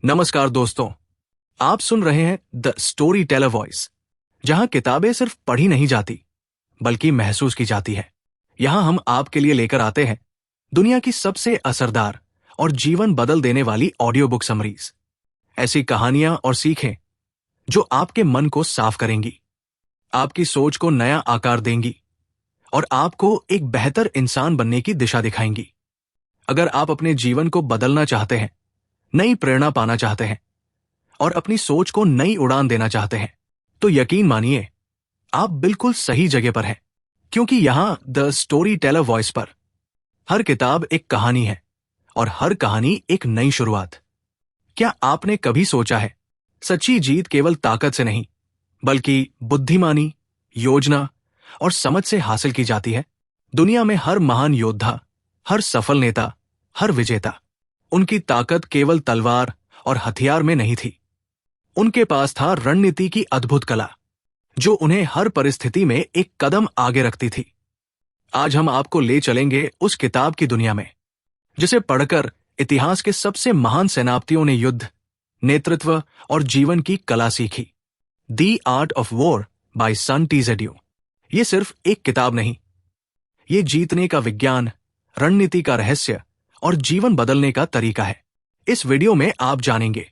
नमस्कार दोस्तों, आप सुन रहे हैं द स्टोरी टेलर वॉइस, जहां किताबें सिर्फ पढ़ी नहीं जाती बल्कि महसूस की जाती है। यहां हम आपके लिए लेकर आते हैं दुनिया की सबसे असरदार और जीवन बदल देने वाली ऑडियो बुक समरीज। ऐसी कहानियां और सीखें जो आपके मन को साफ करेंगी, आपकी सोच को नया आकार देंगी और आपको एक बेहतर इंसान बनने की दिशा दिखाएंगी। अगर आप अपने जीवन को बदलना चाहते हैं, नई प्रेरणा पाना चाहते हैं और अपनी सोच को नई उड़ान देना चाहते हैं, तो यकीन मानिए आप बिल्कुल सही जगह पर हैं। क्योंकि यहां द स्टोरी टेलर वॉइस पर हर किताब एक कहानी है और हर कहानी एक नई शुरुआत। क्या आपने कभी सोचा है, सच्ची जीत केवल ताकत से नहीं बल्कि बुद्धिमानी, योजना और समझ से हासिल की जाती है। दुनिया में हर महान योद्धा, हर सफल नेता, हर विजेता, उनकी ताकत केवल तलवार और हथियार में नहीं थी। उनके पास था रणनीति की अद्भुत कला, जो उन्हें हर परिस्थिति में एक कदम आगे रखती थी। आज हम आपको ले चलेंगे उस किताब की दुनिया में जिसे पढ़कर इतिहास के सबसे महान सेनापतियों ने युद्ध, नेतृत्व और जीवन की कला सीखी। The art of war by Sun Tzu. ये सिर्फ एक किताब नहीं, ये जीतने का विज्ञान, रणनीति का रहस्य और जीवन बदलने का तरीका है। इस वीडियो में आप जानेंगे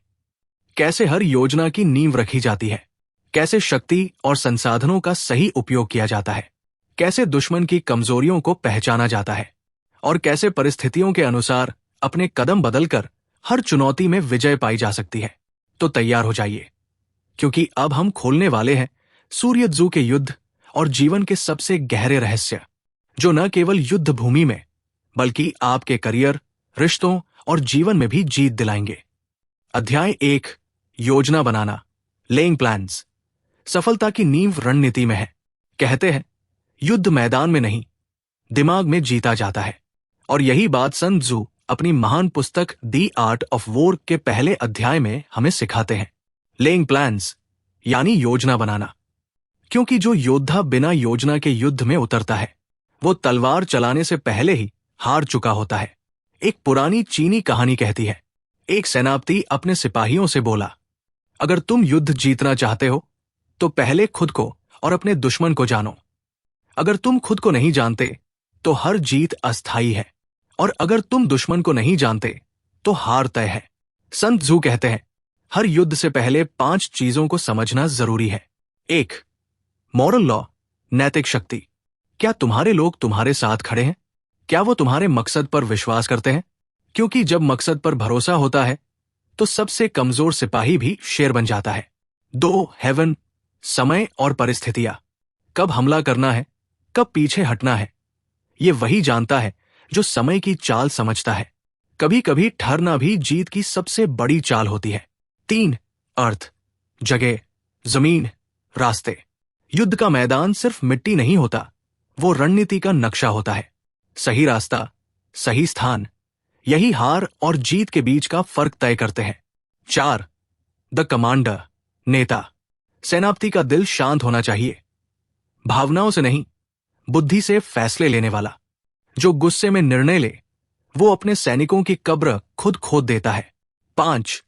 कैसे हर योजना की नींव रखी जाती है, कैसे शक्ति और संसाधनों का सही उपयोग किया जाता है, कैसे दुश्मन की कमजोरियों को पहचाना जाता है और कैसे परिस्थितियों के अनुसार अपने कदम बदलकर हर चुनौती में विजय पाई जा सकती है। तो तैयार हो जाइए, क्योंकि अब हम खोलने वाले हैं सूर्य त्सु के युद्ध और जीवन के सबसे गहरे रहस्य, जो न केवल युद्ध भूमि में बल्कि आपके करियर, रिश्तों और जीवन में भी जीत दिलाएंगे। अध्याय 1, योजना बनाना, लेइंग प्लान्स। सफलता की नींव रणनीति में है। कहते हैं युद्ध मैदान में नहीं, दिमाग में जीता जाता है। और यही बात सन त्सु अपनी महान पुस्तक द आर्ट ऑफ वॉर के पहले अध्याय में हमें सिखाते हैं। लेइंग प्लान्स यानी योजना बनाना। क्योंकि जो योद्धा बिना योजना के युद्ध में उतरता है, वो तलवार चलाने से पहले ही हार चुका होता है। एक पुरानी चीनी कहानी कहती है, एक सेनापति अपने सिपाहियों से बोला, अगर तुम युद्ध जीतना चाहते हो तो पहले खुद को और अपने दुश्मन को जानो। अगर तुम खुद को नहीं जानते तो हर जीत अस्थायी है, और अगर तुम दुश्मन को नहीं जानते तो हार तय है। सन त्सु कहते हैं, हर युद्ध से पहले 5 चीजों को समझना जरूरी है। 1, मॉरल लॉ, नैतिक शक्ति। क्या तुम्हारे लोग तुम्हारे साथ खड़े हैं? क्या वो तुम्हारे मकसद पर विश्वास करते हैं? क्योंकि जब मकसद पर भरोसा होता है तो सबसे कमजोर सिपाही भी शेर बन जाता है। 2, हेवन, समय और परिस्थितियां। कब हमला करना है, कब पीछे हटना है, ये वही जानता है जो समय की चाल समझता है। कभी कभी ठहरना भी जीत की सबसे बड़ी चाल होती है। 3, अर्थ, जगह, जमीन, रास्ते। युद्ध का मैदान सिर्फ मिट्टी नहीं होता, वो रणनीति का नक्शा होता है। सही रास्ता, सही स्थान, यही हार और जीत के बीच का फर्क तय करते हैं। 4, द कमांडर, नेता। सेनापति का दिल शांत होना चाहिए, भावनाओं से नहीं, बुद्धि से फैसले लेने वाला। जो गुस्से में निर्णय ले वो अपने सैनिकों की कब्र खुद खोद देता है। 5,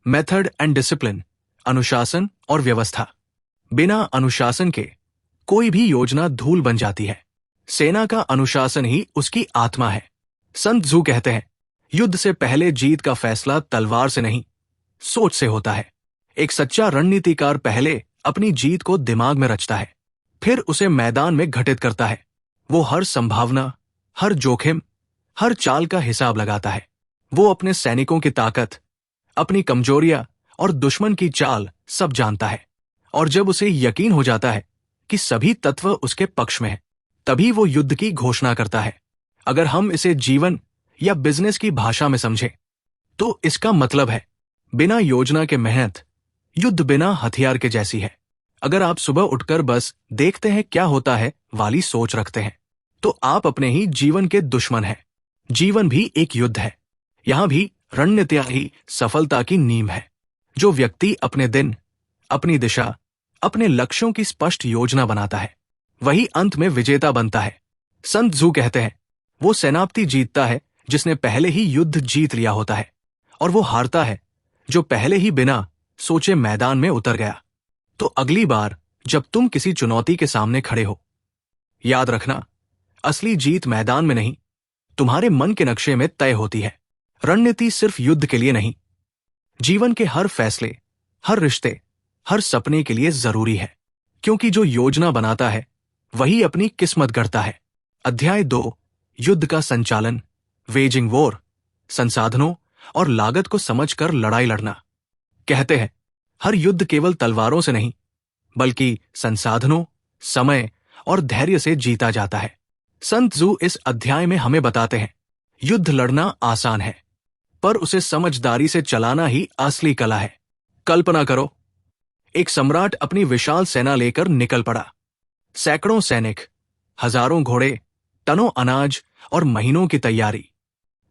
मेथड एंड डिसिप्लिन, अनुशासन और व्यवस्था। बिना अनुशासन के कोई भी योजना धूल बन जाती है। सेना का अनुशासन ही उसकी आत्मा है। सन त्सु कहते हैं, युद्ध से पहले जीत का फैसला तलवार से नहीं, सोच से होता है। एक सच्चा रणनीतिकार पहले अपनी जीत को दिमाग में रचता है, फिर उसे मैदान में घटित करता है। वो हर संभावना, हर जोखिम, हर चाल का हिसाब लगाता है। वो अपने सैनिकों की ताकत, अपनी कमजोरियां और दुश्मन की चाल सब जानता है। और जब उसे यकीन हो जाता है कि सभी तत्व उसके पक्ष में हैं, तभी वो युद्ध की घोषणा करता है। अगर हम इसे जीवन या बिजनेस की भाषा में समझें तो इसका मतलब है, बिना योजना के मेहनत युद्ध बिना हथियार के जैसी है। अगर आप सुबह उठकर बस देखते हैं क्या होता है वाली सोच रखते हैं तो आप अपने ही जीवन के दुश्मन हैं। जीवन भी एक युद्ध है। यहां भी रणनीतियां ही सफलता की नींव है। जो व्यक्ति अपने दिन, अपनी दिशा, अपने लक्ष्यों की स्पष्ट योजना बनाता है, वही अंत में विजेता बनता है। सन त्सु कहते हैं, वो सेनापति जीतता है जिसने पहले ही युद्ध जीत लिया होता है, और वो हारता है जो पहले ही बिना सोचे मैदान में उतर गया। तो अगली बार जब तुम किसी चुनौती के सामने खड़े हो, याद रखना, असली जीत मैदान में नहीं, तुम्हारे मन के नक्शे में तय होती है। रणनीति सिर्फ युद्ध के लिए नहीं, जीवन के हर फैसले, हर रिश्ते, हर सपने के लिए जरूरी है। क्योंकि जो योजना बनाता है वही अपनी किस्मत गढ़ता है। अध्याय 2, युद्ध का संचालन, वेजिंग वॉर, संसाधनों और लागत को समझकर लड़ाई लड़ना। कहते हैं हर युद्ध केवल तलवारों से नहीं, बल्कि संसाधनों, समय और धैर्य से जीता जाता है। संत जू इस अध्याय में हमें बताते हैं युद्ध लड़ना आसान है, पर उसे समझदारी से चलाना ही असली कला है। कल्पना करो, एक सम्राट अपनी विशाल सेना लेकर निकल पड़ा। सैकड़ों सैनिक, हजारों घोड़े, टनों अनाज और महीनों की तैयारी।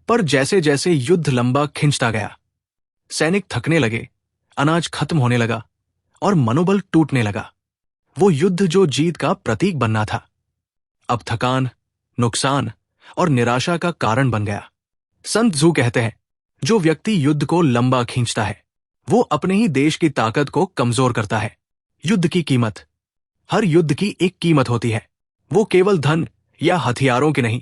पर जैसे जैसे युद्ध लंबा खिंचता गया, सैनिक थकने लगे, अनाज खत्म होने लगा और मनोबल टूटने लगा। वो युद्ध जो जीत का प्रतीक बनना था, अब थकान, नुकसान और निराशा का कारण बन गया। संत जू कहते हैं जो व्यक्ति युद्ध को लंबा खींचता है वो अपने ही देश की ताकत को कमजोर करता है। युद्ध की कीमत, हर युद्ध की एक कीमत होती है। वो केवल धन या हथियारों की नहीं,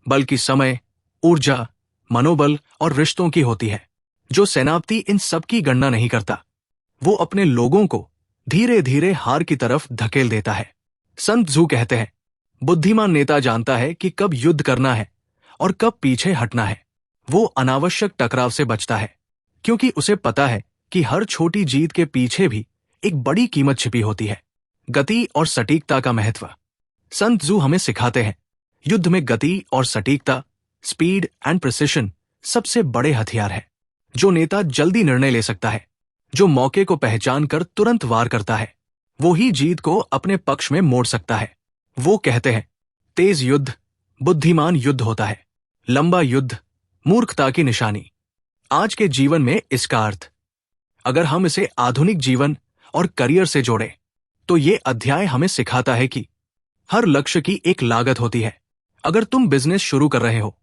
बल्कि समय, ऊर्जा, मनोबल और रिश्तों की होती है। जो सेनापति इन सब की गणना नहीं करता, वो अपने लोगों को धीरे धीरे हार की तरफ धकेल देता है। संत जू कहते हैं बुद्धिमान नेता जानता है कि कब युद्ध करना है और कब पीछे हटना है। वो अनावश्यक टकराव से बचता है, क्योंकि उसे पता है कि हर छोटी जीत के पीछे भी एक बड़ी कीमत छिपी होती है। गति और सटीकता का महत्व। संत जू हमें सिखाते हैं युद्ध में गति और सटीकता, स्पीड एंड प्रिसिशन सबसे बड़े हथियार है। जो नेता जल्दी निर्णय ले सकता है, जो मौके को पहचान कर तुरंत वार करता है, वो ही जीत को अपने पक्ष में मोड़ सकता है। वो कहते हैं तेज युद्ध बुद्धिमान युद्ध होता है, लंबा युद्ध मूर्खता की निशानी। आज के जीवन में इसका अर्थ, अगर हम इसे आधुनिक जीवन और करियर से जोड़ें, तो ये अध्याय हमें सिखाता है कि हर लक्ष्य की एक लागत होती है। अगर तुम बिजनेस शुरू कर रहे हो,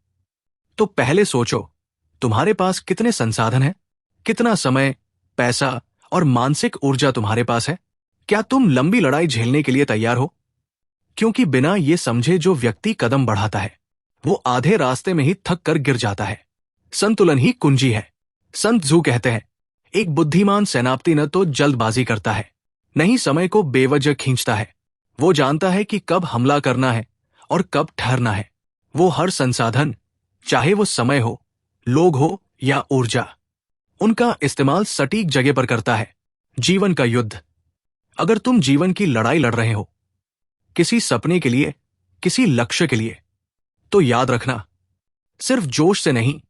तो पहले सोचो तुम्हारे पास कितने संसाधन हैं, कितना समय, पैसा और मानसिक ऊर्जा तुम्हारे पास है। क्या तुम लंबी लड़ाई झेलने के लिए तैयार हो? क्योंकि बिना ये समझे जो व्यक्ति कदम बढ़ाता है, वो आधे रास्ते में ही थक कर गिर जाता है। संतुलन ही कुंजी है। संत जू कहते हैं एक बुद्धिमान सेनापति न तो जल्दबाजी करता है, न ही समय को बेवजह खींचता है। वो जानता है कि कब हमला करना है और कब ठहरना है। वो हर संसाधन, चाहे वो समय हो, लोग हो या ऊर्जा, उनका इस्तेमाल सटीक जगह पर करता है। जीवन का युद्ध। अगर तुम जीवन की लड़ाई लड़ रहे हो, किसी सपने के लिए, किसी लक्ष्य के लिए, तो याद रखना, सिर्फ जोश से नहीं,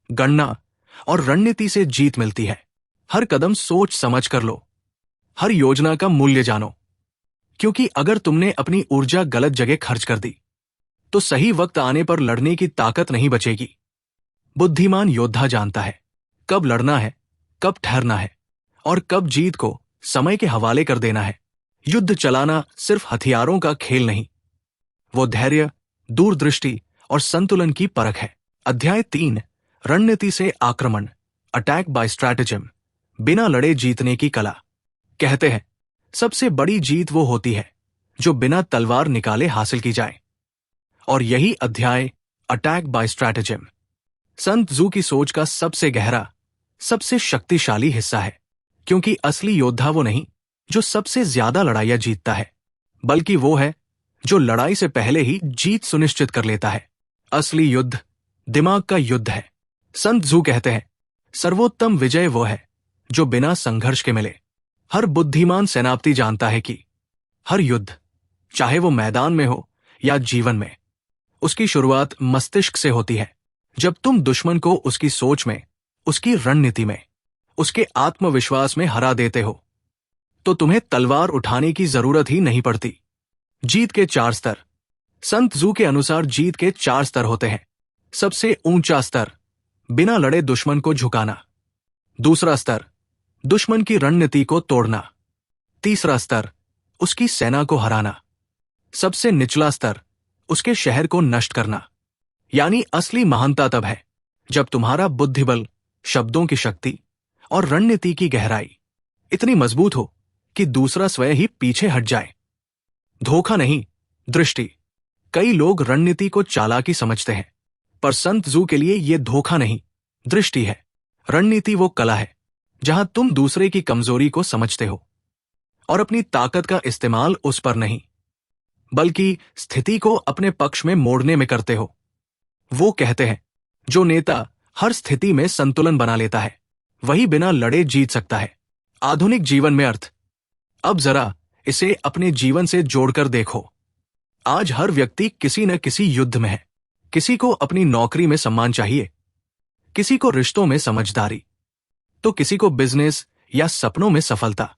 गणना और रणनीति से जीत मिलती है। हर कदम सोच समझ कर लो, हर योजना का मूल्य जानो, क्योंकि अगर तुमने अपनी ऊर्जा गलत जगह खर्च कर दी, तो सही वक्त आने पर लड़ने की ताकत नहीं बचेगी। बुद्धिमान योद्धा जानता है कब लड़ना है, कब ठहरना है और कब जीत को समय के हवाले कर देना है। युद्ध चलाना सिर्फ हथियारों का खेल नहीं, वो धैर्य, दूरदृष्टि और संतुलन की परख है। अध्याय 3, रणनीति से आक्रमण, अटैक बाय स्ट्रैटेजिम, बिना लड़े जीतने की कला। कहते हैं सबसे बड़ी जीत वो होती है जो बिना तलवार निकाले हासिल की जाए। और यही अध्याय, अटैक बाय स्ट्रैटेजिम, संत जू की सोच का सबसे गहरा, सबसे शक्तिशाली हिस्सा है। क्योंकि असली योद्धा वो नहीं जो सबसे ज्यादा लड़ाइयां जीतता है, बल्कि वो है जो लड़ाई से पहले ही जीत सुनिश्चित कर लेता है। असली युद्ध दिमाग का युद्ध है। संत जू कहते हैं सर्वोत्तम विजय वो है जो बिना संघर्ष के मिले। हर बुद्धिमान सेनापति जानता है कि हर युद्ध, चाहे वो मैदान में हो या जीवन में, उसकी शुरुआत मस्तिष्क से होती है। जब तुम दुश्मन को उसकी सोच में, उसकी रणनीति में, उसके आत्मविश्वास में हरा देते हो, तो तुम्हें तलवार उठाने की जरूरत ही नहीं पड़ती। जीत के 4 स्तर। संत जू के अनुसार जीत के 4 स्तर होते हैं। सबसे ऊंचा स्तर, बिना लड़े दुश्मन को झुकाना। दूसरा स्तर, दुश्मन की रणनीति को तोड़ना। तीसरा स्तर, उसकी सेना को हराना। सबसे निचला स्तर, उसके शहर को नष्ट करना। यानी असली महानता तब है जब तुम्हारा बुद्धिबल, शब्दों की शक्ति और रणनीति की गहराई इतनी मजबूत हो कि दूसरा स्वयं ही पीछे हट जाए। धोखा नहीं, दृष्टि। कई लोग रणनीति को चालाकी समझते हैं, पर संत जू के लिए यह धोखा नहीं, दृष्टि है। रणनीति वो कला है जहां तुम दूसरे की कमजोरी को समझते हो और अपनी ताकत का इस्तेमाल उस पर नहीं, बल्कि स्थिति को अपने पक्ष में मोड़ने में करते हो। वो कहते हैं, जो नेता हर स्थिति में संतुलन बना लेता है, वही बिना लड़े जीत सकता है। आधुनिक जीवन में अर्थ। अब जरा इसे अपने जीवन से जोड़कर देखो। आज हर व्यक्ति किसी न किसी युद्ध में है। किसी को अपनी नौकरी में सम्मान चाहिए, किसी को रिश्तों में समझदारी, तो किसी को बिजनेस या सपनों में सफलता।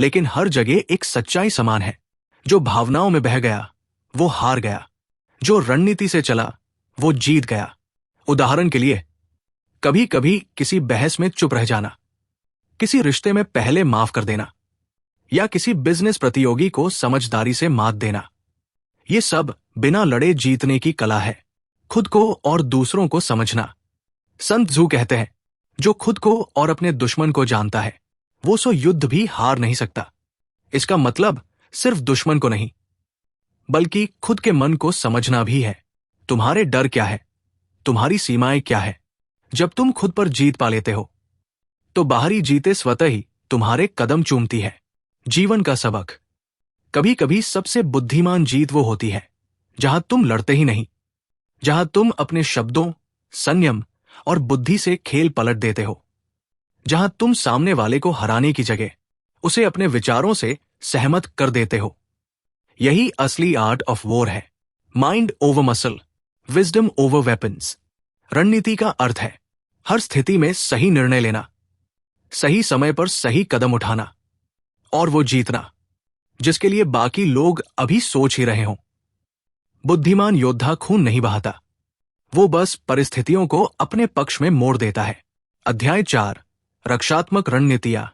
लेकिन हर जगह एक सच्चाई समान है, जो भावनाओं में बह गया वो हार गया, जो रणनीति से चला वो जीत गया। उदाहरण के लिए, कभी कभी किसी बहस में चुप रह जाना, किसी रिश्ते में पहले माफ कर देना, या किसी बिजनेस प्रतियोगी को समझदारी से मात देना। ये सब बिना लड़े जीतने की कला है। खुद को और दूसरों को समझना। संत जू कहते हैं, जो खुद को और अपने दुश्मन को जानता है, वो सो युद्ध भी हार नहीं सकता। इसका मतलब सिर्फ दुश्मन को नहीं, बल्कि खुद के मन को समझना भी है। तुम्हारे डर क्या है, तुम्हारी सीमाएं क्या है। जब तुम खुद पर जीत पा लेते हो, तो बाहरी जीते स्वतः ही तुम्हारे कदम चूमती है। जीवन का सबक। कभी कभी सबसे बुद्धिमान जीत वो होती है जहां तुम लड़ते ही नहीं, जहां तुम अपने शब्दों, संयम और बुद्धि से खेल पलट देते हो, जहां तुम सामने वाले को हराने की जगह उसे अपने विचारों से सहमत कर देते हो। यही असली आर्ट ऑफ वॉर है। Mind over muscle, wisdom over weapons. रणनीति का अर्थ है हर स्थिति में सही निर्णय लेना, सही समय पर सही कदम उठाना, और वो जीतना जिसके लिए बाकी लोग अभी सोच ही रहे हों। बुद्धिमान योद्धा खून नहीं बहाता, वो बस परिस्थितियों को अपने पक्ष में मोड़ देता है। अध्याय 4, रक्षात्मक रणनीतियां,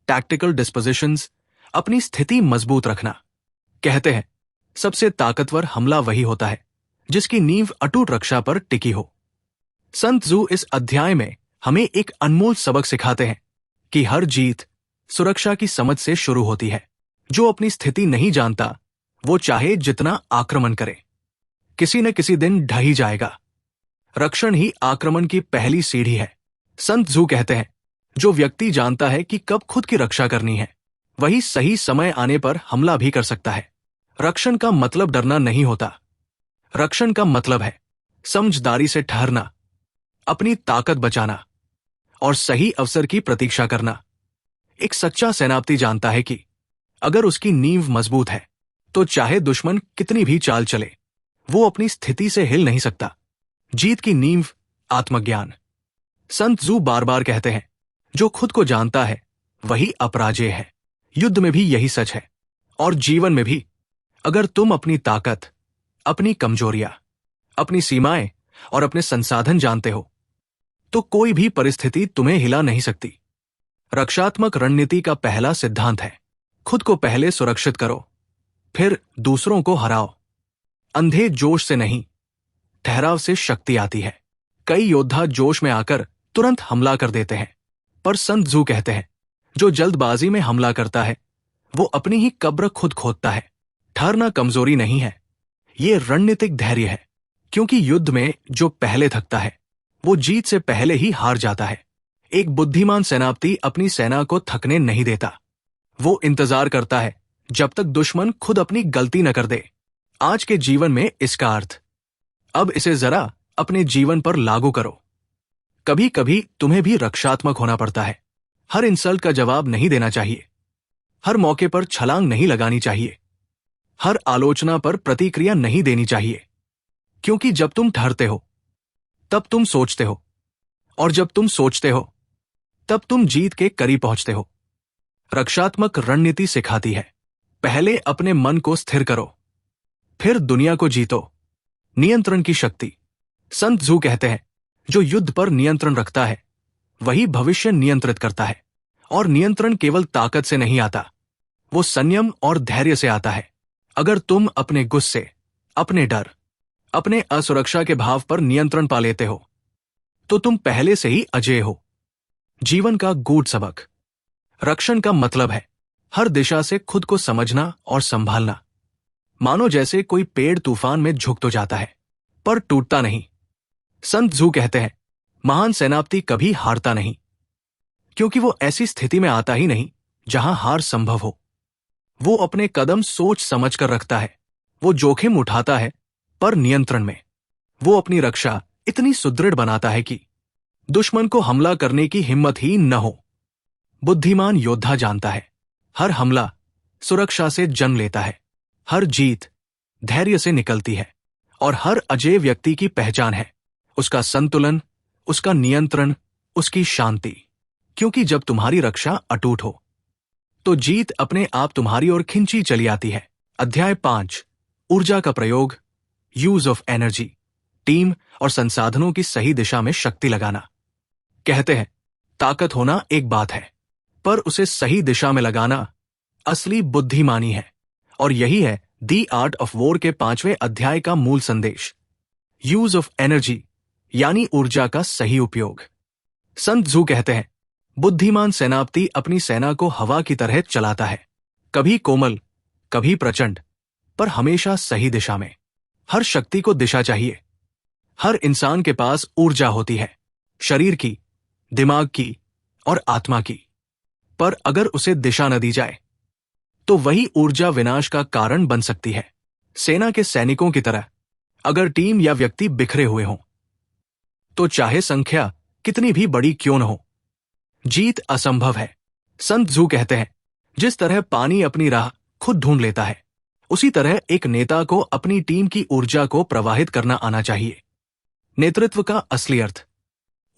टैक्टिकल डिस्पोजिशंस। अपनी स्थिति मजबूत रखना। कहते हैं, सबसे ताकतवर हमला वही होता है जिसकी नींव अटूट रक्षा पर टिकी हो। संत जू इस अध्याय में हमें एक अनमोल सबक सिखाते हैं कि हर जीत सुरक्षा की समझ से शुरू होती है। जो अपनी स्थिति नहीं जानता, वो चाहे जितना आक्रमण करे, किसी न किसी दिन ढह ही जाएगा। रक्षण ही आक्रमण की पहली सीढ़ी है। संत जू कहते हैं, जो व्यक्ति जानता है कि कब खुद की रक्षा करनी है, वही सही समय आने पर हमला भी कर सकता है। रक्षण का मतलब डरना नहीं होता। रक्षण का मतलब है समझदारी से ठहरना, अपनी ताकत बचाना और सही अवसर की प्रतीक्षा करना। एक सच्चा सेनापति जानता है कि अगर उसकी नींव मजबूत है, तो चाहे दुश्मन कितनी भी चाल चले, वो अपनी स्थिति से हिल नहीं सकता। जीत की नींव आत्मज्ञान। संत जू बार बार कहते हैं, जो खुद को जानता है वही अपराजेय है। युद्ध में भी यही सच है, और जीवन में भी। अगर तुम अपनी ताकत, अपनी कमजोरियां, अपनी सीमाएं और अपने संसाधन जानते हो, तो कोई भी परिस्थिति तुम्हें हिला नहीं सकती। रक्षात्मक रणनीति का पहला सिद्धांत है, खुद को पहले सुरक्षित करो, फिर दूसरों को हराओ। अंधे जोश से नहीं, ठहराव से शक्ति आती है। कई योद्धा जोश में आकर तुरंत हमला कर देते हैं, पर संत जू कहते हैं, जो जल्दबाजी में हमला करता है, वो अपनी ही कब्र खुद खोदता है। ठहरना कमजोरी नहीं है, ये रणनीतिक धैर्य है। क्योंकि युद्ध में जो पहले थकता है, वो जीत से पहले ही हार जाता है। एक बुद्धिमान सेनापति अपनी सेना को थकने नहीं देता। वो इंतजार करता है जब तक दुश्मन खुद अपनी गलती न कर दे। आज के जीवन में इसका अर्थ। अब इसे जरा अपने जीवन पर लागू करो। कभी कभी तुम्हें भी रक्षात्मक होना पड़ता है। हर इंसल्ट का जवाब नहीं देना चाहिए, हर मौके पर छलांग नहीं लगानी चाहिए, हर आलोचना पर प्रतिक्रिया नहीं देनी चाहिए। क्योंकि जब तुम ठहरते हो, तब तुम सोचते हो, और जब तुम सोचते हो, तब तुम जीत के करीब पहुंचते हो। रक्षात्मक रणनीति सिखाती है, पहले अपने मन को स्थिर करो, फिर दुनिया को जीतो। नियंत्रण की शक्ति। संत जू कहते हैं, जो युद्ध पर नियंत्रण रखता है, वही भविष्य नियंत्रित करता है। और नियंत्रण केवल ताकत से नहीं आता, वो संयम और धैर्य से आता है। अगर तुम अपने गुस्से, अपने डर, अपने असुरक्षा के भाव पर नियंत्रण पा लेते हो, तो तुम पहले से ही अजेय हो। जीवन का गूढ़ सबक। रक्षण का मतलब है हर दिशा से खुद को समझना और संभालना। मानो जैसे कोई पेड़ तूफान में झुक तो जाता है पर टूटता नहीं। संत जू कहते हैं, महान सेनापति कभी हारता नहीं, क्योंकि वो ऐसी स्थिति में आता ही नहीं जहां हार संभव हो। वो अपने कदम सोच समझ कर रखता है। वो जोखिम उठाता है पर नियंत्रण में। वो अपनी रक्षा इतनी सुदृढ़ बनाता है कि दुश्मन को हमला करने की हिम्मत ही न हो। बुद्धिमान योद्धा जानता है, हर हमला सुरक्षा से जन्म लेता है, हर जीत धैर्य से निकलती है, और हर अजेय व्यक्ति की पहचान है उसका संतुलन, उसका नियंत्रण, उसकी शांति। क्योंकि जब तुम्हारी रक्षा अटूट हो तो जीत अपने आप तुम्हारी ओर खिंची चली आती है। अध्याय 5, ऊर्जा का प्रयोग, यूज ऑफ एनर्जी। टीम और संसाधनों की सही दिशा में शक्ति लगाना। कहते हैं, ताकत होना एक बात है, पर उसे सही दिशा में लगाना असली बुद्धिमानी है। और यही है द आर्ट ऑफ वॉर के 5वें अध्याय का मूल संदेश, यूज ऑफ एनर्जी, यानी ऊर्जा का सही उपयोग। संत जू कहते हैं, बुद्धिमान सेनापति अपनी सेना को हवा की तरह चलाता है, कभी कोमल, कभी प्रचंड, पर हमेशा सही दिशा में। हर शक्ति को दिशा चाहिए। हर इंसान के पास ऊर्जा होती है, शरीर की, दिमाग की और आत्मा की, पर अगर उसे दिशा न दी जाए तो वही ऊर्जा विनाश का कारण बन सकती है। सेना के सैनिकों की तरह अगर टीम या व्यक्ति बिखरे हुए हों तो चाहे संख्या कितनी भी बड़ी क्यों न हो, जीत असंभव है। संत जू कहते हैं, जिस तरह पानी अपनी राह खुद ढूंढ लेता है, उसी तरह एक नेता को अपनी टीम की ऊर्जा को प्रवाहित करना आना चाहिए। नेतृत्व का असली अर्थ,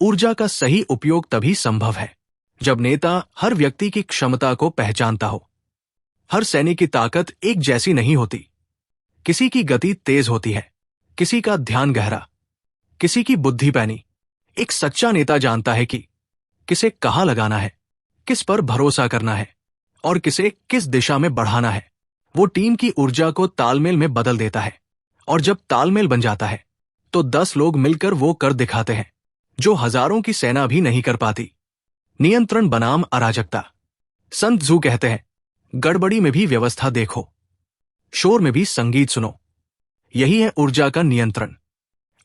ऊर्जा का सही उपयोग तभी संभव है जब नेता हर व्यक्ति की क्षमता को पहचानता हो। हर सैनिक की ताकत एक जैसी नहीं होती। किसी की गति तेज होती है, किसी का ध्यान गहरा, किसी की बुद्धि पैनी। एक सच्चा नेता जानता है कि किसे कहाँ लगाना है, किस पर भरोसा करना है और किसे किस दिशा में बढ़ाना है। वो टीम की ऊर्जा को तालमेल में बदल देता है, और जब तालमेल बन जाता है तो 10 लोग मिलकर वो कर दिखाते हैं जो हजारों की सेना भी नहीं कर पाती। नियंत्रण बनाम अराजकता। संत जू कहते हैं, गड़बड़ी में भी व्यवस्था देखो, शोर में भी संगीत सुनो। यही है ऊर्जा का नियंत्रण।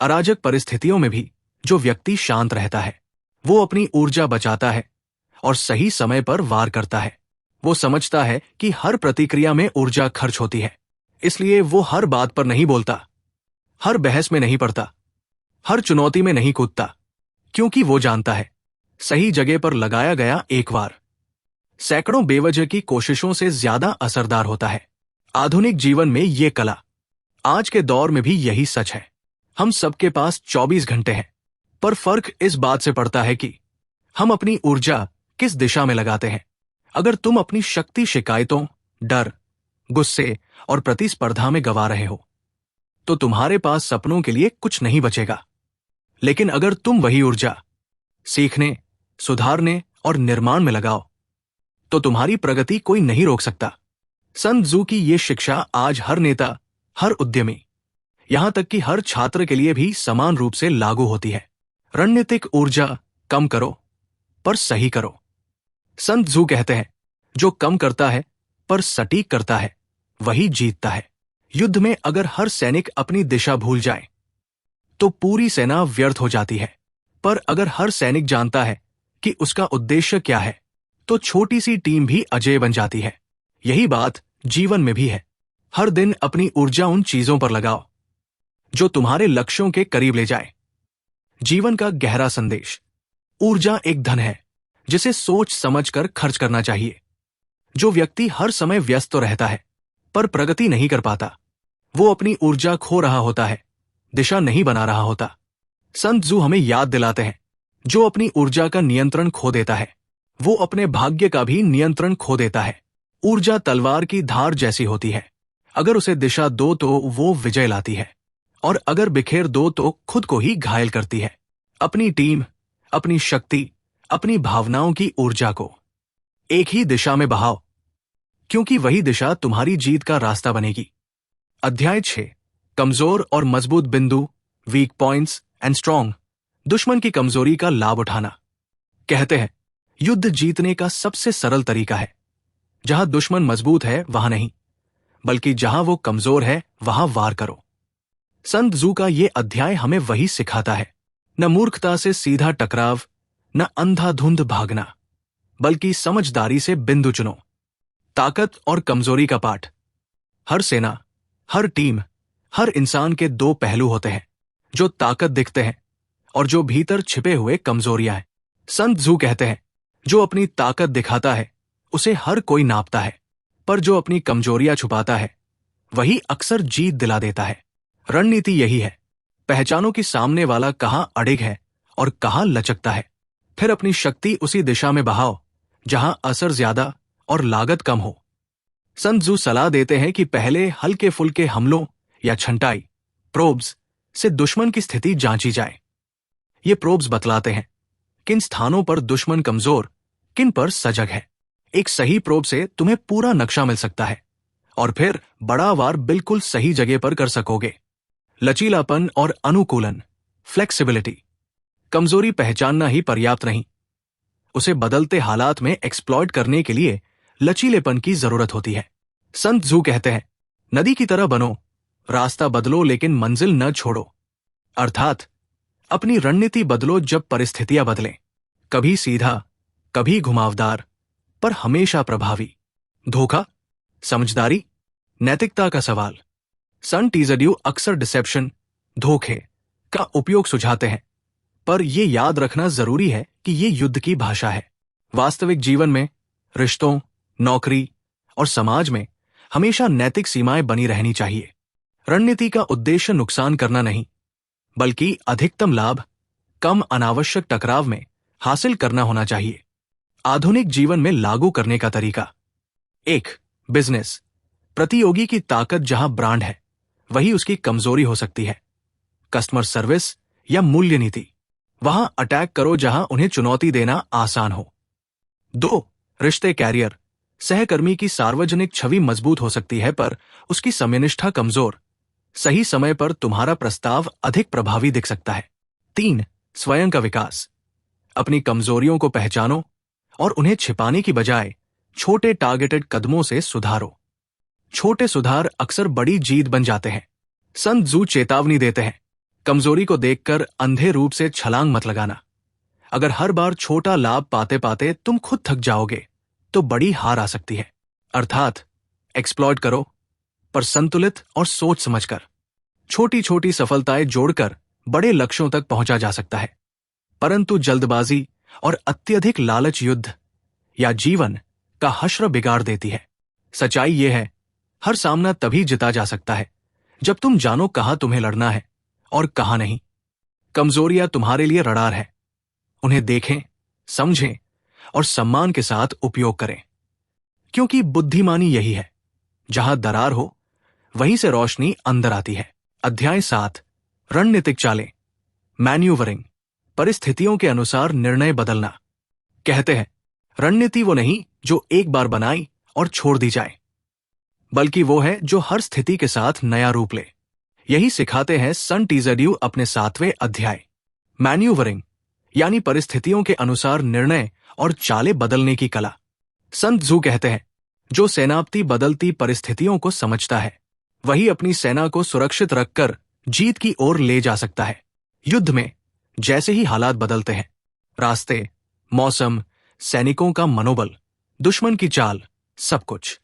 अराजक परिस्थितियों में भी जो व्यक्ति शांत रहता है वो अपनी ऊर्जा बचाता है और सही समय पर वार करता है। वो समझता है कि हर प्रतिक्रिया में ऊर्जा खर्च होती है, इसलिए वो हर बात पर नहीं बोलता, हर बहस में नहीं पड़ता, हर चुनौती में नहीं कूदता, क्योंकि वो जानता है सही जगह पर लगाया गया एक वार सैकड़ों बेवजह की कोशिशों से ज्यादा असरदार होता है। आधुनिक जीवन में ये कला, आज के दौर में भी यही सच है। हम सबके पास 24 घंटे हैं, पर फर्क इस बात से पड़ता है कि हम अपनी ऊर्जा किस दिशा में लगाते हैं। अगर तुम अपनी शक्ति शिकायतों, डर, गुस्से और प्रतिस्पर्धा में गवा रहे हो तो तुम्हारे पास सपनों के लिए कुछ नहीं बचेगा। लेकिन अगर तुम वही ऊर्जा सीखने, सुधारने और निर्माण में लगाओ तो तुम्हारी प्रगति कोई नहीं रोक सकता। संत जू की ये शिक्षा आज हर नेता, हर उद्यमी, यहां तक कि हर छात्र के लिए भी समान रूप से लागू होती है। रणनीतिक ऊर्जा कम करो पर सही करो। संत जू कहते हैं, जो कम करता है पर सटीक करता है वही जीतता है। युद्ध में अगर हर सैनिक अपनी दिशा भूल जाए तो पूरी सेना व्यर्थ हो जाती है, पर अगर हर सैनिक जानता है कि उसका उद्देश्य क्या है तो छोटी सी टीम भी अजेय बन जाती है। यही बात जीवन में भी है। हर दिन अपनी ऊर्जा उन चीजों पर लगाओ जो तुम्हारे लक्ष्यों के करीब ले जाए। जीवन का गहरा संदेश, ऊर्जा एक धन है जिसे सोच समझकर खर्च करना चाहिए। जो व्यक्ति हर समय व्यस्त तो रहता है पर प्रगति नहीं कर पाता, वो अपनी ऊर्जा खो रहा होता है, दिशा नहीं बना रहा होता। संत जू हमें याद दिलाते हैं, जो अपनी ऊर्जा का नियंत्रण खो देता है वो अपने भाग्य का भी नियंत्रण खो देता है। ऊर्जा तलवार की धार जैसी होती है, अगर उसे दिशा दो तो वो विजय लाती है, और अगर बिखेर दो तो खुद को ही घायल करती है। अपनी टीम, अपनी शक्ति, अपनी भावनाओं की ऊर्जा को एक ही दिशा में बहाओ, क्योंकि वही दिशा तुम्हारी जीत का रास्ता बनेगी। अध्याय 6, कमजोर और मजबूत बिंदु, वीक पॉइंट्स एंड स्ट्रॉन्ग। दुश्मन की कमजोरी का लाभ उठाना। कहते हैं, युद्ध जीतने का सबसे सरल तरीका है। जहां दुश्मन मजबूत है वहां नहीं, बल्कि जहां वो कमजोर है वहां वार करो। संत जू का ये अध्याय हमें वही सिखाता है। न मूर्खता से सीधा टकराव, न अंधाधुंध भागना, बल्कि समझदारी से बिंदु चुनो। ताकत और कमजोरी का पाठ। हर सेना, हर टीम, हर इंसान के दो पहलू होते हैं, जो ताकत दिखते हैं और जो भीतर छिपे हुए कमजोरियां हैं। संत जू कहते हैं, जो अपनी ताकत दिखाता है उसे हर कोई नापता है, पर जो अपनी कमजोरियां छुपाता है वही अक्सर जीत दिला देता है। रणनीति यही है, पहचानो कि सामने वाला कहां अड़िग है और कहां लचकता है, फिर अपनी शक्ति उसी दिशा में बहाओ जहां असर ज्यादा और लागत कम हो। संत जू सलाह देते हैं कि पहले हल्के फुल्के हमलों या छंटाई प्रोब्स से दुश्मन की स्थिति जांची जाए। ये प्रोब्स बतलाते हैं किन स्थानों पर दुश्मन कमजोर, किन पर सजग है। एक सही प्रोब से तुम्हें पूरा नक्शा मिल सकता है और फिर बड़ा वार बिल्कुल सही जगह पर कर सकोगे। लचीलापन और अनुकूलन, फ्लेक्सिबिलिटी। कमजोरी पहचानना ही पर्याप्त नहीं, उसे बदलते हालात में एक्सप्लॉइट करने के लिए लचीलेपन की जरूरत होती है। संत जू कहते हैं, नदी की तरह बनो, रास्ता बदलो लेकिन मंजिल न छोड़ो। अर्थात अपनी रणनीति बदलो जब परिस्थितियां बदलें, कभी सीधा, कभी घुमावदार, पर हमेशा प्रभावी। धोखा, समझदारी, नैतिकता का सवाल। संत टीजड्यू अक्सर डिसेप्शन, धोखे का उपयोग सुझाते हैं, पर यह याद रखना जरूरी है कि ये युद्ध की भाषा है। वास्तविक जीवन में, रिश्तों, नौकरी और समाज में हमेशा नैतिक सीमाएं बनी रहनी चाहिए। रणनीति का उद्देश्य नुकसान करना नहीं, बल्कि अधिकतम लाभ कम अनावश्यक टकराव में हासिल करना होना चाहिए। आधुनिक जीवन में लागू करने का तरीका। 1. बिजनेस। प्रतियोगी की ताकत जहां ब्रांड है, वही उसकी कमजोरी हो सकती है। कस्टमर सर्विस या मूल्य नीति, वहां अटैक करो जहां उन्हें चुनौती देना आसान हो। 2. रिश्ते, कैरियर। सहकर्मी की सार्वजनिक छवि मजबूत हो सकती है, पर उसकी समयनिष्ठा कमजोर। सही समय पर तुम्हारा प्रस्ताव अधिक प्रभावी दिख सकता है। 3. स्वयं का विकास। अपनी कमजोरियों को पहचानो और उन्हें छिपाने की बजाय छोटे टारगेटेड कदमों से सुधारो। छोटे सुधार अक्सर बड़ी जीत बन जाते हैं। संत जू चेतावनी देते हैं, कमजोरी को देखकर अंधे रूप से छलांग मत लगाना। अगर हर बार छोटा लाभ पाते पाते तुम खुद थक जाओगे तो बड़ी हार आ सकती है। अर्थात एक्सप्लॉइट करो, पर संतुलित और सोच समझकर। छोटी छोटी सफलताएं जोड़कर बड़े लक्ष्यों तक पहुंचा जा सकता है, परंतु जल्दबाजी और अत्यधिक लालच युद्ध या जीवन का हश्र बिगाड़ देती है। सच्चाई यह है, हर सामना तभी जिता जा सकता है जब तुम जानो कहां तुम्हें लड़ना है और कहां नहीं। कमजोरियां तुम्हारे लिए रडार है, उन्हें देखें, समझें और सम्मान के साथ उपयोग करें, क्योंकि बुद्धिमानी यही है, जहां दरार हो वहीं से रोशनी अंदर आती है। अध्याय 7, रणनीतिक चालें। मैन्यूवरिंग, परिस्थितियों के अनुसार निर्णय बदलना। कहते हैं, रणनीति वो नहीं जो एक बार बनाई और छोड़ दी जाए, बल्कि वो है जो हर स्थिति के साथ नया रूप ले। यही सिखाते हैं संत टीजड्यू अपने 7वें अध्याय। मैन्यूवरिंग यानी परिस्थितियों के अनुसार निर्णय और चालें बदलने की कला। संत जू कहते हैं, जो सेनापति बदलती परिस्थितियों को समझता है वही अपनी सेना को सुरक्षित रखकर जीत की ओर ले जा सकता है। युद्ध में जैसे ही हालात बदलते हैं, रास्ते, मौसम, सैनिकों का मनोबल, दुश्मन की चाल, सब कुछ,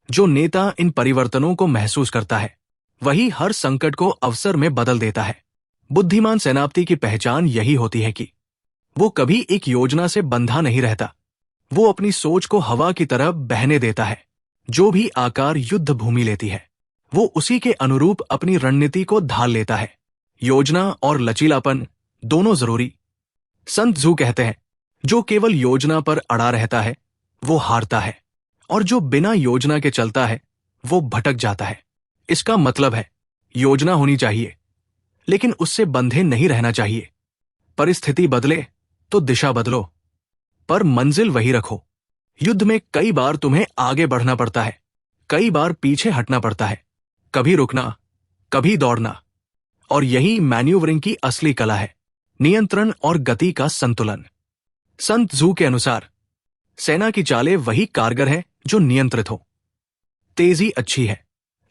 जो नेता इन परिवर्तनों को महसूस करता है वही हर संकट को अवसर में बदल देता है। बुद्धिमान सेनापति की पहचान यही होती है कि वो कभी एक योजना से बंधा नहीं रहता, वो अपनी सोच को हवा की तरह बहने देता है। जो भी आकार युद्ध भूमि लेती है वो उसी के अनुरूप अपनी रणनीति को ढाल लेता है। योजना और लचीलापन दोनों जरूरी। संत जू कहते हैं, जो केवल योजना पर अड़ा रहता है वो हारता है, और जो बिना योजना के चलता है वो भटक जाता है। इसका मतलब है, योजना होनी चाहिए लेकिन उससे बंधे नहीं रहना चाहिए। परिस्थिति बदले तो दिशा बदलो, पर मंजिल वही रखो। युद्ध में कई बार तुम्हें आगे बढ़ना पड़ता है, कई बार पीछे हटना पड़ता है, कभी रुकना, कभी दौड़ना, और यही मैन्यूवरिंग की असली कला है, नियंत्रण और गति का संतुलन। संत जू के अनुसार सेना की चालें वही कारगर है जो नियंत्रित हो। तेजी अच्छी है,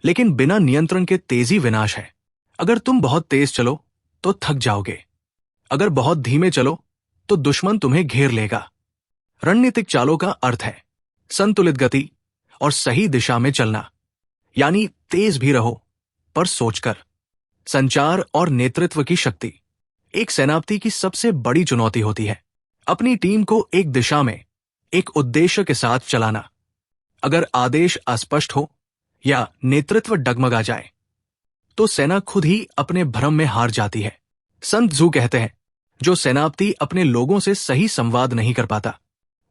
लेकिन बिना नियंत्रण के तेजी विनाश है। अगर तुम बहुत तेज चलो तो थक जाओगे, अगर बहुत धीमे चलो तो दुश्मन तुम्हें घेर लेगा। रणनीतिक चालों का अर्थ है संतुलित गति और सही दिशा में चलना, यानी तेज भी रहो पर सोचकर। संचार और नेतृत्व की शक्ति एक सेनापति की सबसे बड़ी चुनौती होती है, अपनी टीम को एक दिशा में एक उद्देश्य के साथ चलाना। अगर आदेश अस्पष्ट हो या नेतृत्व डगमगा जाए तो सेना खुद ही अपने भ्रम में हार जाती है। संत जू कहते हैं, जो सेनापति अपने लोगों से सही संवाद नहीं कर पाता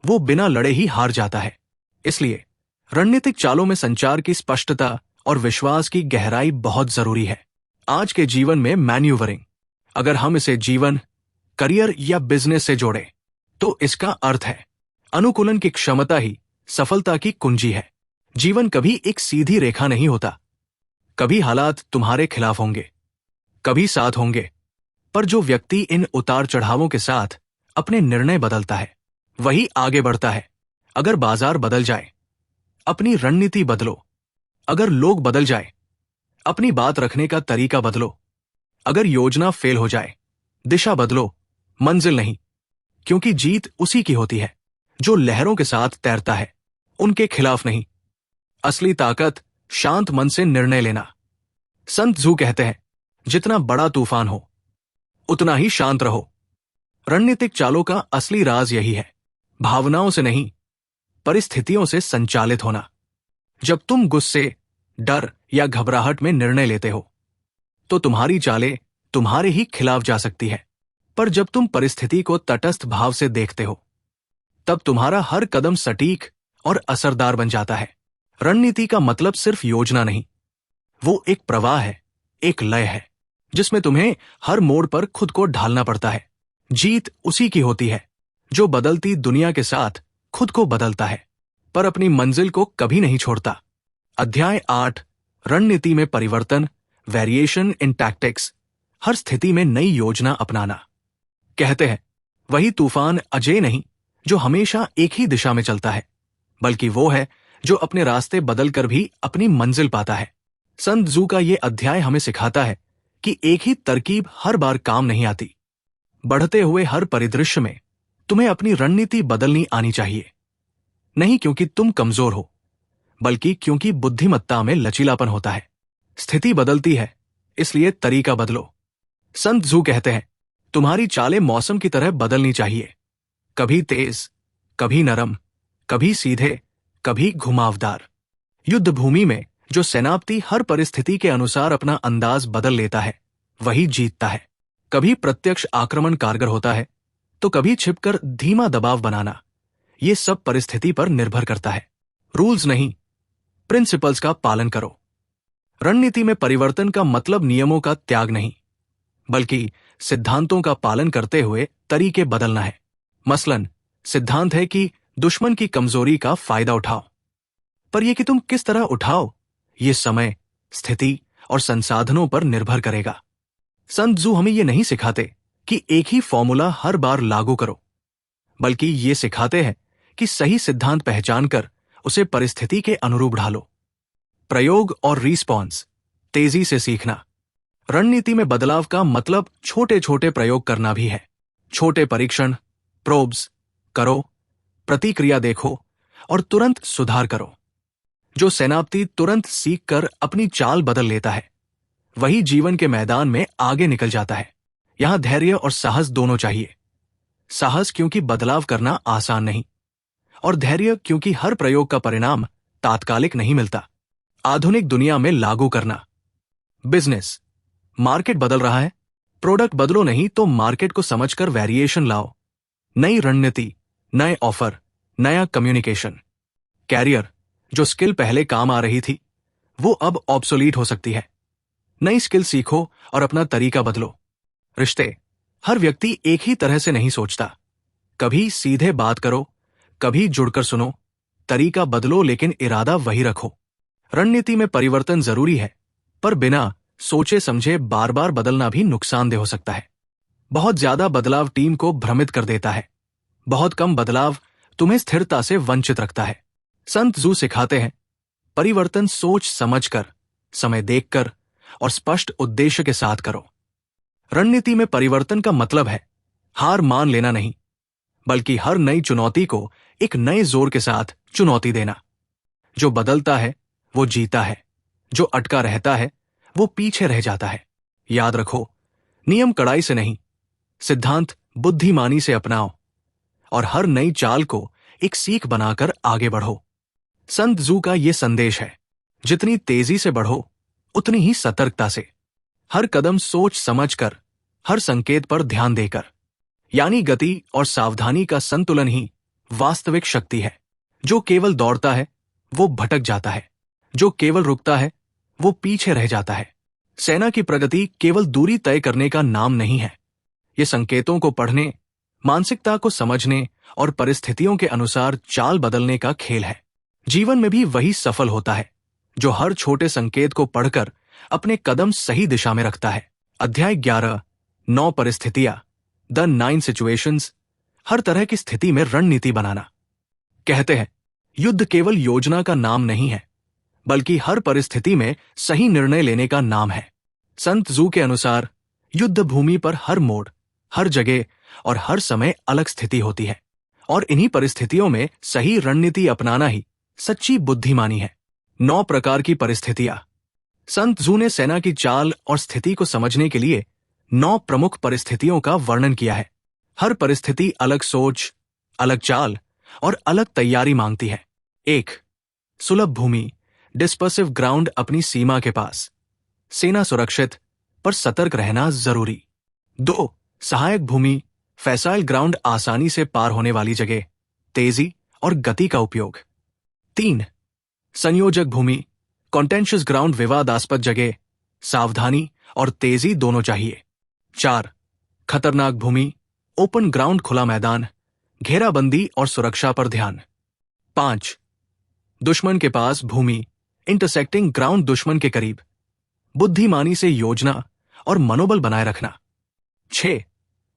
वो बिना लड़े ही हार जाता है। इसलिए रणनीतिक चालों में संचार की स्पष्टता और विश्वास की गहराई बहुत जरूरी है। आज के जीवन में मैन्यूवरिंग, अगर हम इसे जीवन, करियर या बिजनेस से जोड़ें तो इसका अर्थ है अनुकूलन की क्षमता ही सफलता की कुंजी है। जीवन कभी एक सीधी रेखा नहीं होता, कभी हालात तुम्हारे खिलाफ होंगे, कभी साथ होंगे, पर जो व्यक्ति इन उतार चढ़ावों के साथ अपने निर्णय बदलता है वही आगे बढ़ता है। अगर बाजार बदल जाए, अपनी रणनीति बदलो। अगर लोग बदल जाए, अपनी बात रखने का तरीका बदलो। अगर योजना फेल हो जाए, दिशा बदलो, मंजिल नहीं। क्योंकि जीत उसी की होती है जो लहरों के साथ तैरता है, उनके खिलाफ नहीं। असली ताकत शांत मन से निर्णय लेना। संत जू कहते हैं, जितना बड़ा तूफान हो उतना ही शांत रहो। रणनीतिक चालों का असली राज यही है, भावनाओं से नहीं, परिस्थितियों से संचालित होना। जब तुम गुस्से, डर या घबराहट में निर्णय लेते हो तो तुम्हारी चालें तुम्हारे ही खिलाफ जा सकती है, पर जब तुम परिस्थिति को तटस्थ भाव से देखते हो तब तुम्हारा हर कदम सटीक और असरदार बन जाता है। रणनीति का मतलब सिर्फ योजना नहीं, वो एक प्रवाह है, एक लय है जिसमें तुम्हें हर मोड़ पर खुद को ढालना पड़ता है। जीत उसी की होती है जो बदलती दुनिया के साथ खुद को बदलता है पर अपनी मंजिल को कभी नहीं छोड़ता। अध्याय 8, रणनीति में परिवर्तन, वेरिएशन इन टैक्टिक्स। हर स्थिति में नई योजना अपनाना। कहते हैं, वही तूफान अजेय नहीं जो हमेशा एक ही दिशा में चलता है, बल्कि वो है जो अपने रास्ते बदलकर भी अपनी मंजिल पाता है। संत जू का ये अध्याय हमें सिखाता है कि एक ही तरकीब हर बार काम नहीं आती। बढ़ते हुए हर परिदृश्य में तुम्हें अपनी रणनीति बदलनी आनी चाहिए, नहीं क्योंकि तुम कमजोर हो, बल्कि क्योंकि बुद्धिमत्ता में लचीलापन होता है। स्थिति बदलती है, इसलिए तरीका बदलो। संत जू कहते हैं, तुम्हारी चालें मौसम की तरह बदलनी चाहिए, कभी तेज, कभी नरम, कभी सीधे, कभी घुमावदार। युद्ध भूमि में जो सेनापति हर परिस्थिति के अनुसार अपना अंदाज बदल लेता है वही जीतता है। कभी प्रत्यक्ष आक्रमण कारगर होता है तो कभी छिपकर धीमा दबाव बनाना। ये सब परिस्थिति पर निर्भर करता है। रूल्स नहीं, प्रिंसिपल्स का पालन करो। रणनीति में परिवर्तन का मतलब नियमों का त्याग नहीं, बल्कि सिद्धांतों का पालन करते हुए तरीके बदलना है। मसलन सिद्धांत है कि दुश्मन की कमजोरी का फायदा उठाओ, पर यह कि तुम किस तरह उठाओ ये समय, स्थिति और संसाधनों पर निर्भर करेगा। संत जू हमें ये नहीं सिखाते कि एक ही फॉर्मूला हर बार लागू करो, बल्कि ये सिखाते हैं कि सही सिद्धांत पहचानकर उसे परिस्थिति के अनुरूप ढालो। प्रयोग और रिस्पॉन्स, तेजी से सीखना। रणनीति में बदलाव का मतलब छोटे छोटे प्रयोग करना भी है। छोटे परीक्षण, प्रोब्स करो, प्रतिक्रिया देखो और तुरंत सुधार करो। जो सेनापति तुरंत सीखकर अपनी चाल बदल लेता है वही जीवन के मैदान में आगे निकल जाता है। यहां धैर्य और साहस दोनों चाहिए। साहस क्योंकि बदलाव करना आसान नहीं, और धैर्य क्योंकि हर प्रयोग का परिणाम तात्कालिक नहीं मिलता। आधुनिक दुनिया में लागू करना। बिजनेस, मार्केट बदल रहा है, प्रोडक्ट बदलो नहीं तो मार्केट को समझकर वेरिएशन लाओ। नई रणनीति, नए ऑफर, नया कम्युनिकेशन। कैरियर, जो स्किल पहले काम आ रही थी वो अब ऑब्सोलीट हो सकती है। नई स्किल सीखो और अपना तरीका बदलो। रिश्ते, हर व्यक्ति एक ही तरह से नहीं सोचता। कभी सीधे बात करो, कभी जुड़कर सुनो। तरीका बदलो लेकिन इरादा वही रखो। रणनीति में परिवर्तन जरूरी है, पर बिना सोचे समझे बार बार बदलना भी नुकसानदेह हो सकता है। बहुत ज्यादा बदलाव टीम को भ्रमित कर देता है, बहुत कम बदलाव तुम्हें स्थिरता से वंचित रखता है। संत जू सिखाते हैं, परिवर्तन सोच समझकर, समय देखकर और स्पष्ट उद्देश्य के साथ करो। रणनीति में परिवर्तन का मतलब है हार मान लेना नहीं, बल्कि हर नई चुनौती को एक नए जोर के साथ चुनौती देना। जो बदलता है वो जीता है, जो अटका रहता है वो पीछे रह जाता है। याद रखो, नियम कड़ाई से नहीं, सिद्धांत बुद्धिमानी से अपनाओ और हर नई चाल को एक सीख बनाकर आगे बढ़ो। संत जू का ये संदेश है, जितनी तेजी से बढ़ो उतनी ही सतर्कता से, हर कदम सोच समझकर, हर संकेत पर ध्यान देकर। यानी गति और सावधानी का संतुलन ही वास्तविक शक्ति है। जो केवल दौड़ता है वो भटक जाता है, जो केवल रुकता है वो पीछे रह जाता है। सेना की प्रगति केवल दूरी तय करने का नाम नहीं है, ये संकेतों को पढ़ने, मानसिकता को समझने और परिस्थितियों के अनुसार चाल बदलने का खेल है। जीवन में भी वही सफल होता है जो हर छोटे संकेत को पढ़कर अपने कदम सही दिशा में रखता है। अध्याय 11, 9 परिस्थितियां, द 9 सिचुएशंस, हर तरह की स्थिति में रणनीति बनाना। कहते हैं, युद्ध केवल योजना का नाम नहीं है, बल्कि हर परिस्थिति में सही निर्णय लेने का नाम है। संत जू के अनुसार युद्ध भूमि पर हर मोड़, हर जगह और हर समय अलग स्थिति होती है, और इन्हीं परिस्थितियों में सही रणनीति अपनाना ही सच्ची बुद्धिमानी है। 9 प्रकार की परिस्थितियां। संत जू ने सेना की चाल और स्थिति को समझने के लिए 9 प्रमुख परिस्थितियों का वर्णन किया है। हर परिस्थिति अलग सोच, अलग चाल और अलग तैयारी मांगती है। 1. सुलभ भूमि, डिस्पर्सिव ग्राउंड, अपनी सीमा के पास, सेना सुरक्षित पर सतर्क रहना जरूरी। 2. सहायक भूमि, फैसाइल ग्राउंड, आसानी से पार होने वाली जगह, तेजी और गति का उपयोग। 3. संयोजक भूमि, कॉन्टेंशियस ग्राउंड, विवादास्पद जगह, सावधानी और तेजी दोनों चाहिए। 4. खतरनाक भूमि, ओपन ग्राउंड, खुला मैदान, घेराबंदी और सुरक्षा पर ध्यान। 5. दुश्मन के पास भूमि, इंटरसेक्टिंग ग्राउंड, दुश्मन के करीब, बुद्धिमानी से योजना और मनोबल बनाए रखना। 6.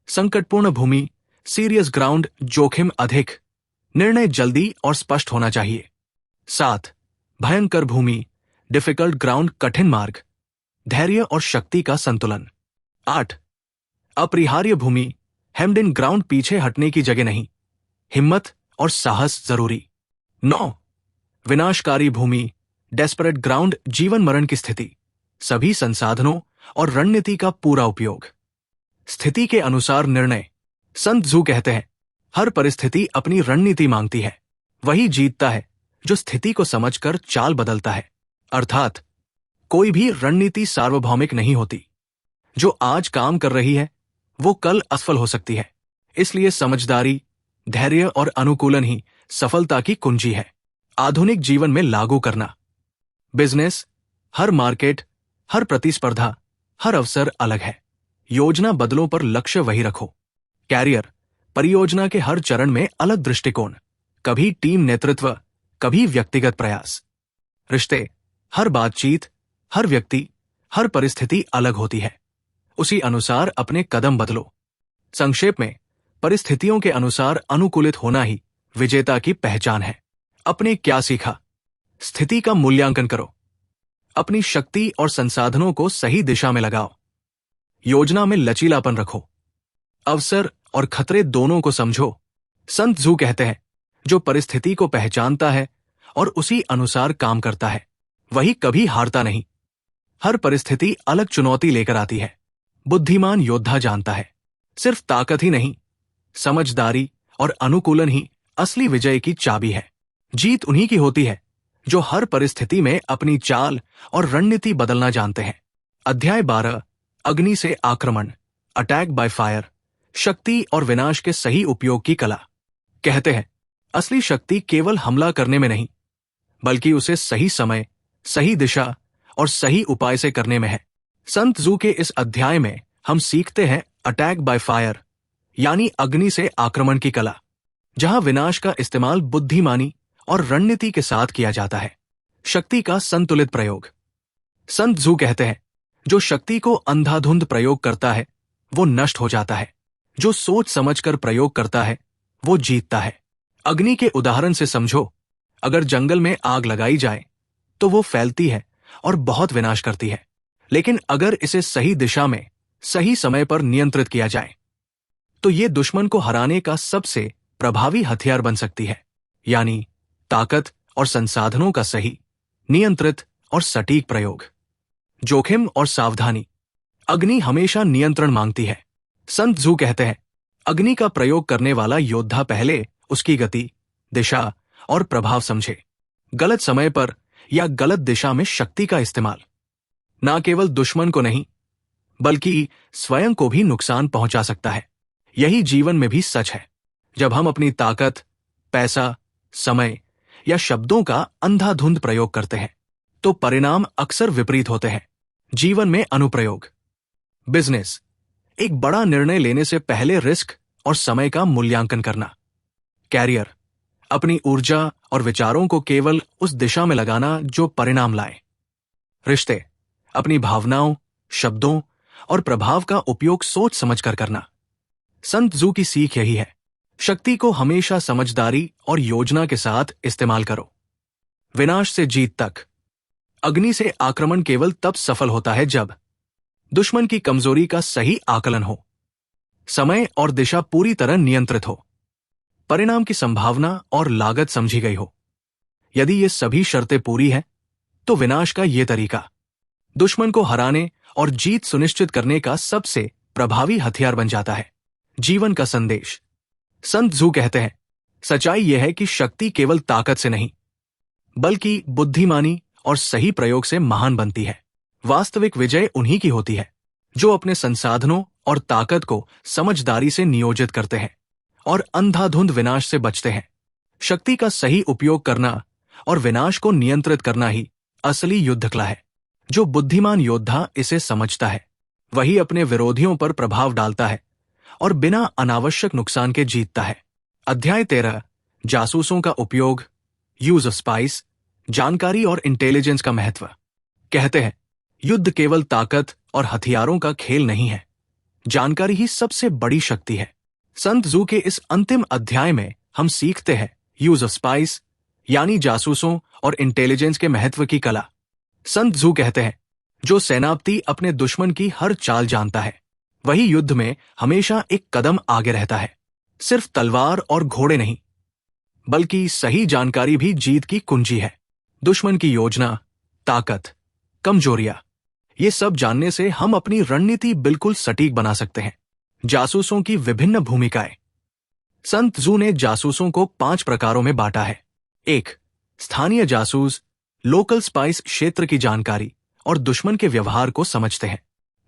संकटपूर्ण भूमि, सीरियस ग्राउंड, जोखिम अधिक, निर्णय जल्दी और स्पष्ट होना चाहिए। 7. भयंकर भूमि, डिफिकल्ट ग्राउंड, कठिन मार्ग, धैर्य और शक्ति का संतुलन। 8. अपरिहार्य भूमि, हेम्ड इन ग्राउंड, पीछे हटने की जगह नहीं, हिम्मत और साहस जरूरी। 9. विनाशकारी भूमि, डेस्परेट ग्राउंड, जीवन मरण की स्थिति, सभी संसाधनों और रणनीति का पूरा उपयोग, स्थिति के अनुसार निर्णय। संत जू कहते हैं, हर परिस्थिति अपनी रणनीति मांगती है। वही जीतता है जो स्थिति को समझकर चाल बदलता है। अर्थात कोई भी रणनीति सार्वभौमिक नहीं होती। जो आज काम कर रही है वो कल असफल हो सकती है। इसलिए समझदारी, धैर्य और अनुकूलन ही सफलता की कुंजी है। आधुनिक जीवन में लागू करना। बिजनेस, हर मार्केट, हर प्रतिस्पर्धा, हर अवसर अलग है। योजना बदलों पर लक्ष्य वही रखो। कैरियर, परियोजना के हर चरण में अलग दृष्टिकोण, कभी टीम नेतृत्व, कभी व्यक्तिगत प्रयास। रिश्ते, हर बातचीत, हर व्यक्ति, हर परिस्थिति अलग होती है। उसी अनुसार अपने कदम बदलो। संक्षेप में, परिस्थितियों के अनुसार अनुकूलित होना ही विजेता की पहचान है। अपने क्या सीखा? स्थिति का मूल्यांकन करो, अपनी शक्ति और संसाधनों को सही दिशा में लगाओ, योजना में लचीलापन रखो, अवसर और खतरे दोनों को समझो। संत जू कहते हैं, जो परिस्थिति को पहचानता है और उसी अनुसार काम करता है, वही कभी हारता नहीं। हर परिस्थिति अलग चुनौती लेकर आती है। बुद्धिमान योद्धा जानता है, सिर्फ ताकत ही नहीं, समझदारी और अनुकूलन ही असली विजय की चाबी है। जीत उन्हीं की होती है जो हर परिस्थिति में अपनी चाल और रणनीति बदलना जानते हैं। अध्याय 12, अग्नि से आक्रमण, अटैक बाय फायर, शक्ति और विनाश के सही उपयोग की कला। कहते हैं, असली शक्ति केवल हमला करने में नहीं, बल्कि उसे सही समय, सही दिशा और सही उपाय से करने में है। संत जू के इस अध्याय में हम सीखते हैं अटैक बाय फायर, यानी अग्नि से आक्रमण की कला, जहां विनाश का इस्तेमाल बुद्धिमानी और रणनीति के साथ किया जाता है। शक्ति का संतुलित प्रयोग। संत जू कहते हैं, जो शक्ति को अंधाधुंध प्रयोग करता है वो नष्ट हो जाता है। जो सोच समझकर प्रयोग करता है वो जीतता है। अग्नि के उदाहरण से समझो, अगर जंगल में आग लगाई जाए तो वो फैलती है और बहुत विनाश करती है, लेकिन अगर इसे सही दिशा में सही समय पर नियंत्रित किया जाए तो ये दुश्मन को हराने का सबसे प्रभावी हथियार बन सकती है। यानी ताकत और संसाधनों का सही, नियंत्रित और सटीक प्रयोग। जोखिम और सावधानी। अग्नि हमेशा नियंत्रण मांगती है। संत जू कहते हैं, अग्नि का प्रयोग करने वाला योद्धा पहले उसकी गति, दिशा और प्रभाव समझे। गलत समय पर या गलत दिशा में शक्ति का इस्तेमाल ना केवल दुश्मन को नहीं बल्कि स्वयं को भी नुकसान पहुंचा सकता है। यही जीवन में भी सच है। जब हम अपनी ताकत, पैसा, समय या शब्दों का अंधाधुंध प्रयोग करते हैं तो परिणाम अक्सर विपरीत होते हैं। जीवन में अनुप्रयोग। बिजनेस। एक बड़ा निर्णय लेने से पहले रिस्क और समय का मूल्यांकन करना। कैरियर। अपनी ऊर्जा और विचारों को केवल उस दिशा में लगाना जो परिणाम लाए। रिश्ते। अपनी भावनाओं, शब्दों और प्रभाव का उपयोग सोच समझकर करना। संत जू की सीख यही है, शक्ति को हमेशा समझदारी और योजना के साथ इस्तेमाल करो। विनाश से जीत तक। अग्नि से आक्रमण केवल तब सफल होता है जब दुश्मन की कमजोरी का सही आकलन हो, समय और दिशा पूरी तरह नियंत्रित हो, परिणाम की संभावना और लागत समझी गई हो। यदि ये सभी शर्तें पूरी हैं तो विनाश का ये तरीका दुश्मन को हराने और जीत सुनिश्चित करने का सबसे प्रभावी हथियार बन जाता है। जीवन का संदेश। संत जू कहते हैं, सच्चाई यह है कि शक्ति केवल ताकत से नहीं बल्कि बुद्धिमानी और सही प्रयोग से महान बनती है। वास्तविक विजय उन्हीं की होती है जो अपने संसाधनों और ताकत को समझदारी से नियोजित करते हैं और अंधाधुंध विनाश से बचते हैं। शक्ति का सही उपयोग करना और विनाश को नियंत्रित करना ही असली युद्ध कला है। जो बुद्धिमान योद्धा इसे समझता है वही अपने विरोधियों पर प्रभाव डालता है और बिना अनावश्यक नुकसान के जीतता है। अध्याय 13, जासूसों का उपयोग, यूज ऑफ स्पाइस, जानकारी और इंटेलिजेंस का महत्व। कहते हैं, युद्ध केवल ताकत और हथियारों का खेल नहीं है, जानकारी ही सबसे बड़ी शक्ति है। संत जू के इस अंतिम अध्याय में हम सीखते हैं यूज ऑफ स्पाइस यानी जासूसों और इंटेलिजेंस के महत्व की कला। संत जू कहते हैं, जो सेनापति अपने दुश्मन की हर चाल जानता है वही युद्ध में हमेशा एक कदम आगे रहता है। सिर्फ तलवार और घोड़े नहीं बल्कि सही जानकारी भी जीत की कुंजी है। दुश्मन की योजना, ताकत, कमजोरियां, ये सब जानने से हम अपनी रणनीति बिल्कुल सटीक बना सकते हैं। जासूसों की विभिन्न भूमिकाएं। संत जू ने जासूसों को 5 प्रकारों में बांटा है। 1. स्थानीय जासूस लोकल स्पाइस क्षेत्र की जानकारी और दुश्मन के व्यवहार को समझते हैं।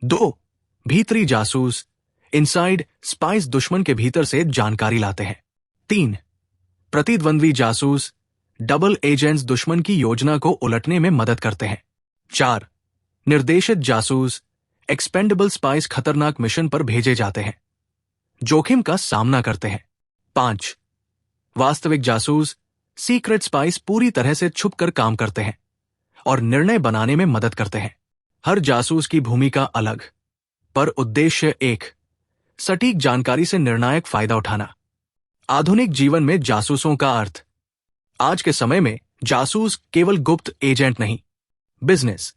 2. भीतरी जासूस इनसाइड स्पाइस दुश्मन के भीतर से जानकारी लाते हैं। 3. प्रतिद्वंद्वी जासूस डबल एजेंट्स दुश्मन की योजना को उलटने में मदद करते हैं। 4. निर्देशित जासूस एक्सपेंडेबल स्पाइस खतरनाक मिशन पर भेजे जाते हैं, जोखिम का सामना करते हैं। 5. वास्तविक जासूस सीक्रेट स्पाइस पूरी तरह से छुपकर काम करते हैं और निर्णय बनाने में मदद करते हैं। हर जासूस की भूमिका अलग पर उद्देश्य एक, सटीक जानकारी से निर्णायक फायदा उठाना। आधुनिक जीवन में जासूसों का अर्थ। आज के समय में जासूस केवल गुप्त एजेंट नहीं, बिजनेस,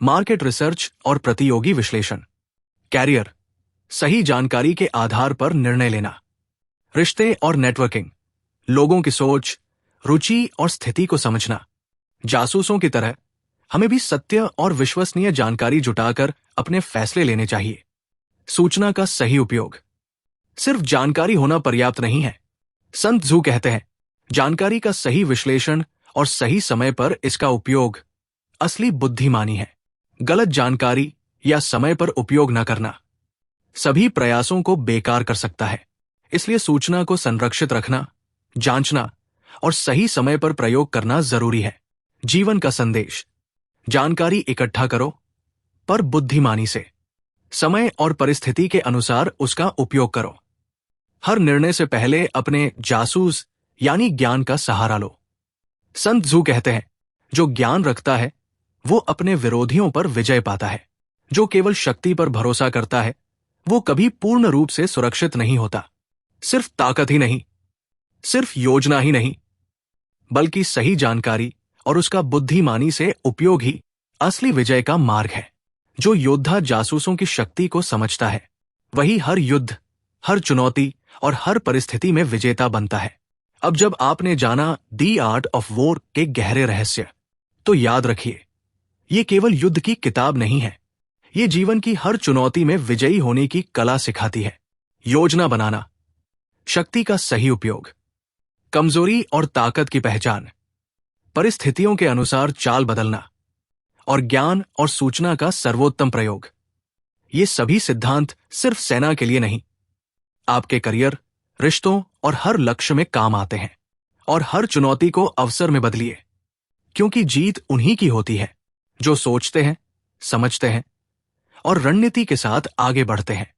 मार्केट रिसर्च और प्रतियोगी विश्लेषण। कैरियर, सही जानकारी के आधार पर निर्णय लेना। रिश्ते और नेटवर्किंग, लोगों की सोच, रुचि और स्थिति को समझना। जासूसों की तरह हमें भी सत्य और विश्वसनीय जानकारी जुटाकर अपने फैसले लेने चाहिए। सूचना का सही उपयोग। सिर्फ जानकारी होना पर्याप्त नहीं है। संत जू कहते हैं, जानकारी का सही विश्लेषण और सही समय पर इसका उपयोग असली बुद्धिमानी है। गलत जानकारी या समय पर उपयोग न करना सभी प्रयासों को बेकार कर सकता है। इसलिए सूचना को संरक्षित रखना, जांचना और सही समय पर प्रयोग करना जरूरी है। जीवन का संदेश। जानकारी इकट्ठा करो पर बुद्धिमानी से, समय और परिस्थिति के अनुसार उसका उपयोग करो। हर निर्णय से पहले अपने जासूस यानी ज्ञान का सहारा लो। संत जू कहते हैं, जो ज्ञान रखता है वो अपने विरोधियों पर विजय पाता है। जो केवल शक्ति पर भरोसा करता है वो कभी पूर्ण रूप से सुरक्षित नहीं होता। सिर्फ ताकत ही नहीं सिर्फ योजना ही नहीं, बल्कि सही जानकारी और उसका बुद्धिमानी से उपयोग ही असली विजय का मार्ग है। जो योद्धा जासूसों की शक्ति को समझता है, वही हर युद्ध, हर चुनौती और हर परिस्थिति में विजेता बनता है। अब जब आपने जाना दी आर्ट ऑफ वॉर के गहरे रहस्य, तो याद रखिए, ये केवल युद्ध की किताब नहीं है। ये जीवन की हर चुनौती में विजयी होने की कला सिखाती है। योजना बनाना, शक्ति का सही उपयोग, कमजोरी और ताकत की पहचान, परिस्थितियों के अनुसार चाल बदलना और ज्ञान और सूचना का सर्वोत्तम प्रयोग। ये सभी सिद्धांत सिर्फ सेना के लिए नहीं, आपके करियर, रिश्तों और हर लक्ष्य में काम आते हैं। और हर चुनौती को अवसर में बदलिए, क्योंकि जीत उन्हीं की होती है जो सोचते हैं, समझते हैं और रणनीति के साथ आगे बढ़ते हैं।